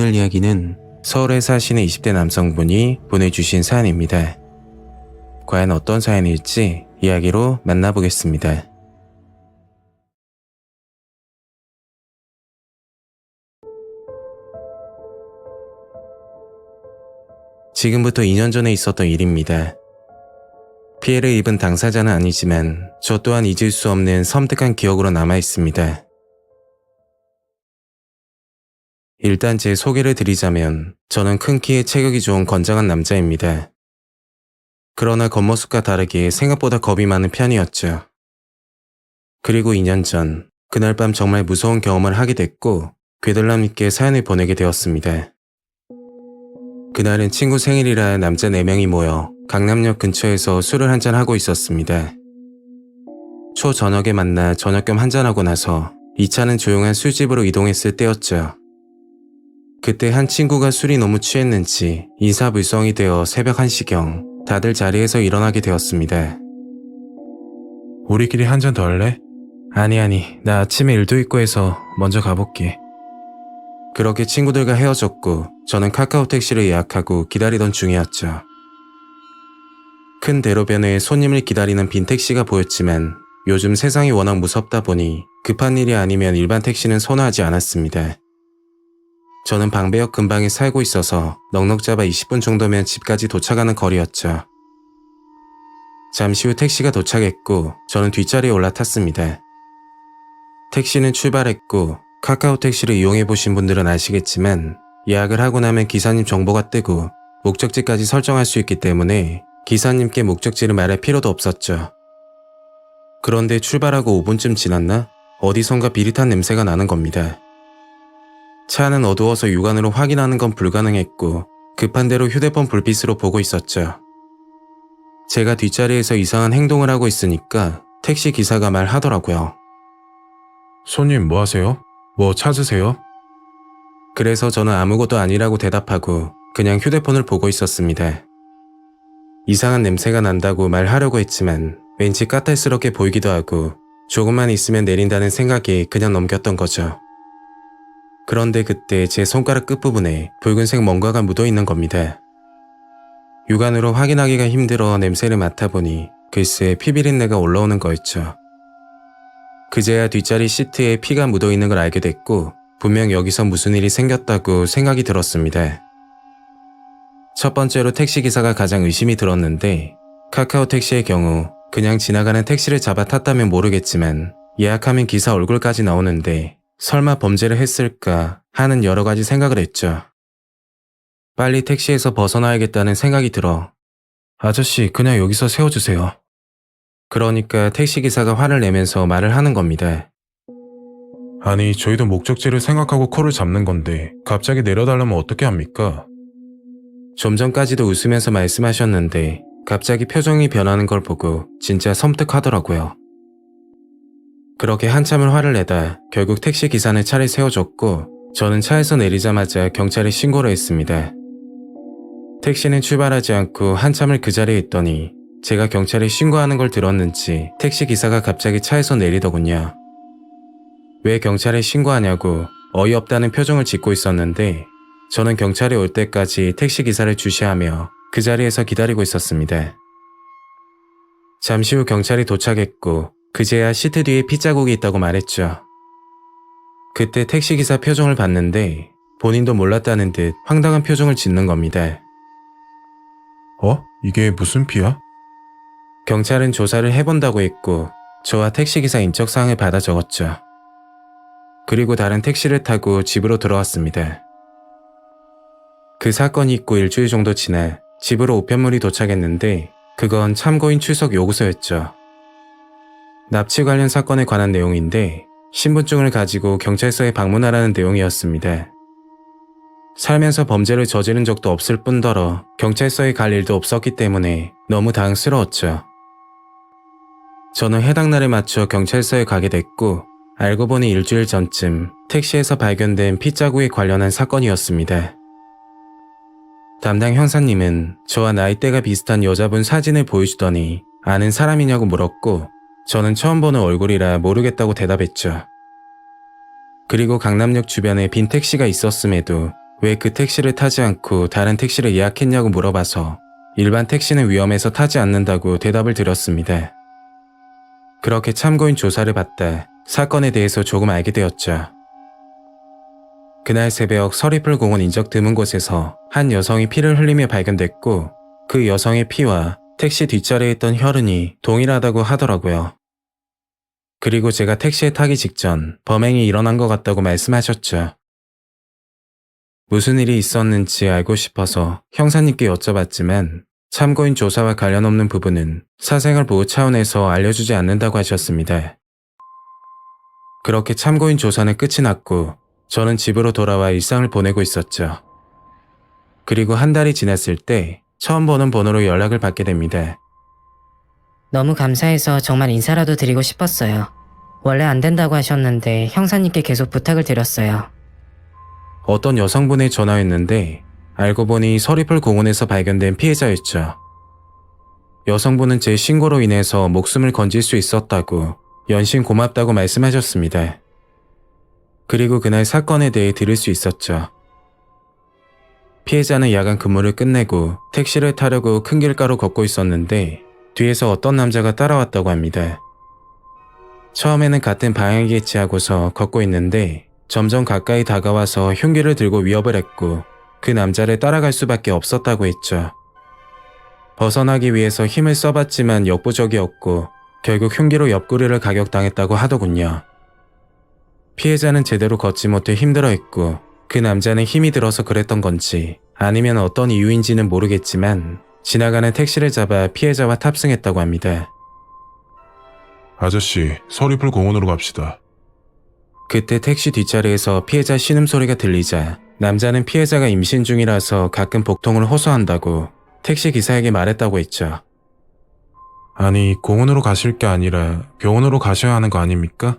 나눌 이야기는 서울에 사시는 20대 남성분이 보내주신 사연입니다. 과연 어떤 사연일지 이야기로 만나보겠습니다. 지금부터 2년 전에 있었던 일입니다. 피해를 입은 당사자는 아니지만 저 또한 잊을 수 없는 섬뜩한 기억으로 남아있습니다. 일단 제 소개를 드리자면 저는 큰 키에 체격이 좋은 건장한 남자입니다. 그러나 겉모습과 다르게 생각보다 겁이 많은 편이었죠. 그리고 2년 전 그날 밤 정말 무서운 경험을 하게 됐고 괴들람 있게 사연을 보내게 되었습니다. 그날은 친구 생일이라 남자 4명이 모여 강남역 근처에서 술을 한잔하고 있었습니다. 초저녁에 만나 저녁 겸 한잔하고 나서 2차는 조용한 술집으로 이동했을 때였죠. 그때 한 친구가 술이 너무 취했는지 인사불성이 되어 새벽 1시경 다들 자리에서 일어나게 되었습니다. 우리끼리 한 잔 더 할래? 아니, 나 아침에 일도 있고 해서 먼저 가볼게. 그렇게 친구들과 헤어졌고 저는 카카오 택시를 예약하고 기다리던 중이었죠. 큰 대로변에 손님을 기다리는 빈 택시가 보였지만 요즘 세상이 워낙 무섭다 보니 급한 일이 아니면 일반 택시는 선호하지 않았습니다. 저는 방배역 근방에 살고 있어서 넉넉 잡아 20분 정도면 집까지 도착하는 거리였죠. 잠시 후 택시가 도착했고 저는 뒷자리에 올라탔습니다. 택시는 출발했고 카카오 택시를 이용해보신 분들은 아시겠지만 예약을 하고 나면 기사님 정보가 뜨고 목적지까지 설정할 수 있기 때문에 기사님께 목적지를 말할 필요도 없었죠. 그런데 출발하고 5분쯤 지났나? 어디선가 비릿한 냄새가 나는 겁니다. 차 안은 어두워서 육안으로 확인하는 건 불가능했고 급한 대로 휴대폰 불빛으로 보고 있었죠. 제가 뒷자리에서 이상한 행동을 하고 있으니까 택시 기사가 말하더라고요. 손님 뭐 하세요? 뭐 찾으세요? 그래서 저는 아무것도 아니라고 대답하고 그냥 휴대폰을 보고 있었습니다. 이상한 냄새가 난다고 말하려고 했지만 왠지 까탈스럽게 보이기도 하고 조금만 있으면 내린다는 생각이 그냥 넘겼던 거죠. 그런데 그때 제 손가락 끝부분에 붉은색 뭔가가 묻어있는 겁니다. 육안으로 확인하기가 힘들어 냄새를 맡아보니 글쎄 피비린내가 올라오는 거였죠. 그제야 뒷자리 시트에 피가 묻어있는 걸 알게 됐고 분명 여기서 무슨 일이 생겼다고 생각이 들었습니다. 첫 번째로 택시기사가 가장 의심이 들었는데 카카오 택시의 경우 그냥 지나가는 택시를 잡아 탔다면 모르겠지만 예약하면 기사 얼굴까지 나오는데 설마 범죄를 했을까 하는 여러 가지 생각을 했죠. 빨리 택시에서 벗어나야겠다는 생각이 들어 아저씨 그냥 여기서 세워주세요. 그러니까 택시기사가 화를 내면서 말을 하는 겁니다. 아니 저희도 목적지를 생각하고 콜을 잡는 건데 갑자기 내려달라면 어떻게 합니까? 좀 전까지도 웃으면서 말씀하셨는데 갑자기 표정이 변하는 걸 보고 진짜 섬뜩하더라고요. 그렇게 한참을 화를 내다 결국 택시기사는 차를 세워줬고 저는 차에서 내리자마자 경찰에 신고를 했습니다. 택시는 출발하지 않고 한참을 그 자리에 있더니 제가 경찰에 신고하는 걸 들었는지 택시기사가 갑자기 차에서 내리더군요. 왜 경찰에 신고하냐고 어이없다는 표정을 짓고 있었는데 저는 경찰이 올 때까지 택시기사를 주시하며 그 자리에서 기다리고 있었습니다. 잠시 후 경찰이 도착했고 그제야 시트 뒤에 핏자국이 있다고 말했죠. 그때 택시기사 표정을 봤는데 본인도 몰랐다는 듯 황당한 표정을 짓는 겁니다. 이게 무슨 피야? 경찰은 조사를 해본다고 했고 저와 택시기사 인적사항을 받아 적었죠. 그리고 다른 택시를 타고 집으로 돌아왔습니다. 그 사건이 있고 일주일 정도 지나 집으로 우편물이 도착했는데 그건 참고인 출석 요구서였죠. 납치 관련 사건에 관한 내용인데 신분증을 가지고 경찰서에 방문하라는 내용이었습니다. 살면서 범죄를 저지른 적도 없을 뿐더러 경찰서에 갈 일도 없었기 때문에 너무 당황스러웠죠. 저는 해당 날에 맞춰 경찰서에 가게 됐고 알고 보니 일주일 전쯤 택시에서 발견된 핏자국에 관련한 사건이었습니다. 담당 형사님은 저와 나이대가 비슷한 여자분 사진을 보여주더니 아는 사람이냐고 물었고 저는 처음 보는 얼굴이라 모르겠다고 대답했죠. 그리고 강남역 주변에 빈 택시가 있었음에도 왜 그 택시를 타지 않고 다른 택시를 예약했냐고 물어봐서 일반 택시는 위험해서 타지 않는다고 대답을 드렸습니다. 그렇게 참고인 조사를 받다 사건에 대해서 조금 알게 되었죠. 그날 새벽 서리풀 공원 인적 드문 곳에서 한 여성이 피를 흘리며 발견됐고 그 여성의 피와 택시 뒷자리에 있던 혈흔이 동일하다고 하더라고요. 그리고 제가 택시에 타기 직전 범행이 일어난 것 같다고 말씀하셨죠. 무슨 일이 있었는지 알고 싶어서 형사님께 여쭤봤지만 참고인 조사와 관련 없는 부분은 사생활 보호 차원에서 알려주지 않는다고 하셨습니다. 그렇게 참고인 조사는 끝이 났고 저는 집으로 돌아와 일상을 보내고 있었죠. 그리고 한 달이 지났을 때 처음 보는 번호로 연락을 받게 됩니다. 너무 감사해서 정말 인사라도 드리고 싶었어요. 원래 안 된다고 하셨는데 형사님께 계속 부탁을 드렸어요. 어떤 여성분의 전화였는데 알고 보니 서리풀 공원에서 발견된 피해자였죠. 여성분은 제 신고로 인해서 목숨을 건질 수 있었다고 연신 고맙다고 말씀하셨습니다. 그리고 그날 사건에 대해 들을 수 있었죠. 피해자는 야간 근무를 끝내고 택시를 타려고 큰 길가로 걷고 있었는데 뒤에서 어떤 남자가 따라왔다고 합니다. 처음에는 같은 방향이겠지 하고서 걷고 있는데 점점 가까이 다가와서 흉기를 들고 위협을 했고 그 남자를 따라갈 수밖에 없었다고 했죠. 벗어나기 위해서 힘을 써봤지만 역부족이었고 결국 흉기로 옆구리를 가격당했다고 하더군요. 피해자는 제대로 걷지 못해 힘들어했고 그 남자는 힘이 들어서 그랬던 건지 아니면 어떤 이유인지는 모르겠지만 지나가는 택시를 잡아 피해자와 탑승했다고 합니다. 아저씨, 서리풀 공원으로 갑시다. 그때 택시 뒷자리에서 피해자 신음소리가 들리자 남자는 피해자가 임신 중이라서 가끔 복통을 호소한다고 택시 기사에게 말했다고 했죠. 아니, 공원으로 가실 게 아니라 병원으로 가셔야 하는 거 아닙니까?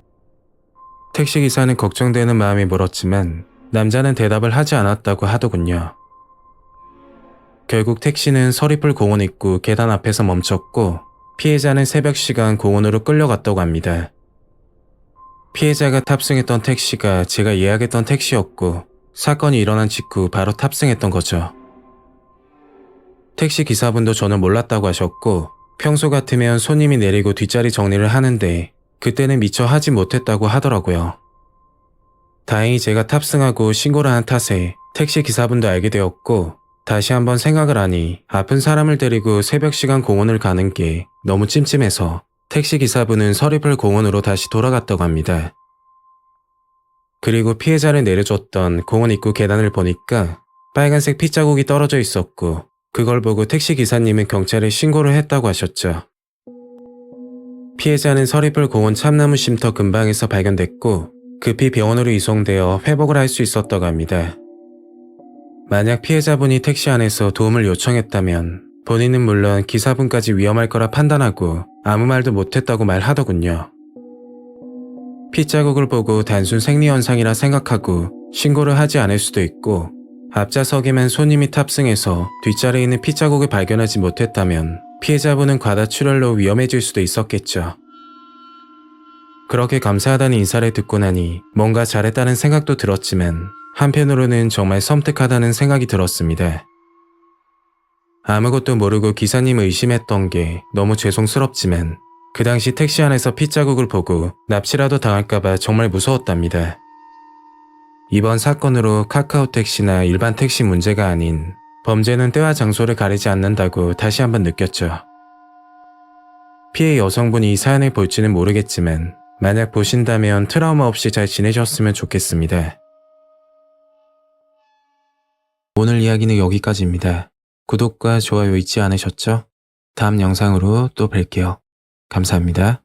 택시 기사는 걱정되는 마음이 물었지만 남자는 대답을 하지 않았다고 하더군요. 결국 택시는 서리풀 공원 입구 계단 앞에서 멈췄고 피해자는 새벽 시간 공원으로 끌려갔다고 합니다. 피해자가 탑승했던 택시가 제가 예약했던 택시였고 사건이 일어난 직후 바로 탑승했던 거죠. 택시 기사분도 저는 몰랐다고 하셨고 평소 같으면 손님이 내리고 뒷자리 정리를 하는데 그때는 미처 하지 못했다고 하더라고요. 다행히 제가 탑승하고 신고를 한 탓에 택시 기사분도 알게 되었고 다시 한번 생각을 하니 아픈 사람을 데리고 새벽 시간 공원을 가는 게 너무 찜찜해서 택시 기사분은 서리풀 공원으로 다시 돌아갔다고 합니다. 그리고 피해자를 내려줬던 공원 입구 계단을 보니까 빨간색 핏자국이 떨어져 있었고 그걸 보고 택시 기사님은 경찰에 신고를 했다고 하셨죠. 피해자는 서리풀 공원 참나무 쉼터 근방에서 발견됐고 급히 병원으로 이송되어 회복을 할 수 있었다고 합니다. 만약 피해자분이 택시 안에서 도움을 요청했다면 본인은 물론 기사분까지 위험할 거라 판단하고 아무 말도 못했다고 말하더군요. 핏자국을 보고 단순 생리현상이라 생각하고 신고를 하지 않을 수도 있고 앞좌석에만 손님이 탑승해서 뒷자리에 있는 핏자국을 발견하지 못했다면 피해자분은 과다출혈로 위험해질 수도 있었겠죠. 그렇게 감사하다는 인사를 듣고 나니 뭔가 잘했다는 생각도 들었지만 한편으로는 정말 섬뜩하다는 생각이 들었습니다. 아무것도 모르고 기사님을 의심했던 게 너무 죄송스럽지만 그 당시 택시 안에서 핏자국을 보고 납치라도 당할까봐 정말 무서웠답니다. 이번 사건으로 카카오 택시나 일반 택시 문제가 아닌 범죄는 때와 장소를 가리지 않는다고 다시 한번 느꼈죠. 피해 여성분이 이 사연을 볼지는 모르겠지만 만약 보신다면 트라우마 없이 잘 지내셨으면 좋겠습니다. 오늘 이야기는 여기까지입니다. 구독과 좋아요 잊지 않으셨죠? 다음 영상으로 또 뵐게요. 감사합니다.